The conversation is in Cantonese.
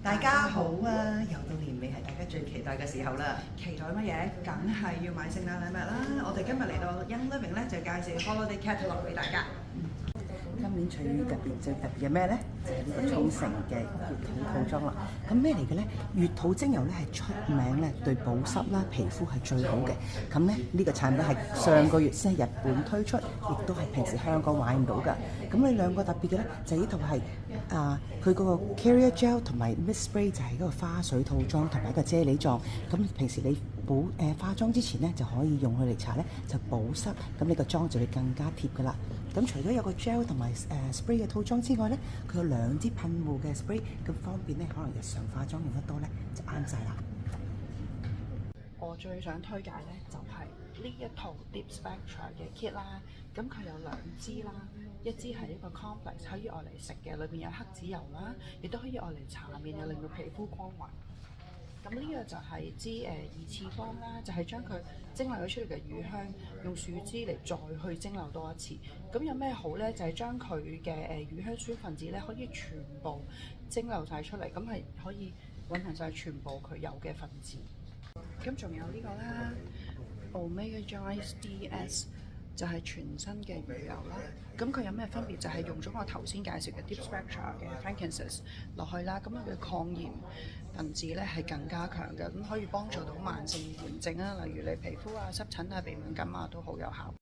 大家好啊！又到年尾係大家最期待嘅時候啦。期待乜嘢？梗係要買聖誕禮物啦！我哋今日嚟到 Young Living 咧，就介紹 Holiday Catalog 俾大家。今年最特別嘅咩呢？就係呢個沖繩嘅月土套裝啦。咁咩嚟嘅呢？月土精油咧係出名咧對保濕啦、皮膚係最好嘅。咁咧呢個產品係上個月先喺日本推出，亦都係平時香港買唔到㗎。咁你兩個特別嘅咧，就係呢套係佢嗰個 Carrier Gel 同埋 Mist Spray 就係嗰個花水套裝同埋一個啫喱狀。咁平時你化妝之前咧就可以用佢嚟搽咧，就保濕，咁你個妝就會更加貼㗎啦。咁除咗有個 gel 同埋spray 嘅套裝之外咧，佢有兩支噴霧嘅 spray，咁方便咧，可能日常化妝用得多咧就啱晒啦。我最想推介咧就係呢一套 Deep Spectra 嘅 kit 啦。咁佢有兩支啦，一支係一個 complex 可以愛嚟食嘅，裏邊有黑籽油啦，亦都可以愛嚟搽面，又令到皮膚光滑。咁呢個就係支二次方啦，就係將佢蒸餾咗出嚟嘅乳香，用樹枝嚟再去蒸餾多一次。咁有咩好呢？就係將佢嘅乳香酸分子咧，可以全部蒸餾晒出嚟，咁係可以混合晒全部佢有嘅分子。咁仲有呢個啦 ，Omega Joyce DS。就係全新嘅乳油啦，咁佢有咩分別？就係用咗我頭先介紹嘅 Deep Spectra 嘅 frankincense 落去啦，咁佢嘅抗炎分子咧係更加強嘅，咁可以幫助到慢性炎症啊，例如你皮膚啊、濕疹啊、鼻敏感啊都好有效。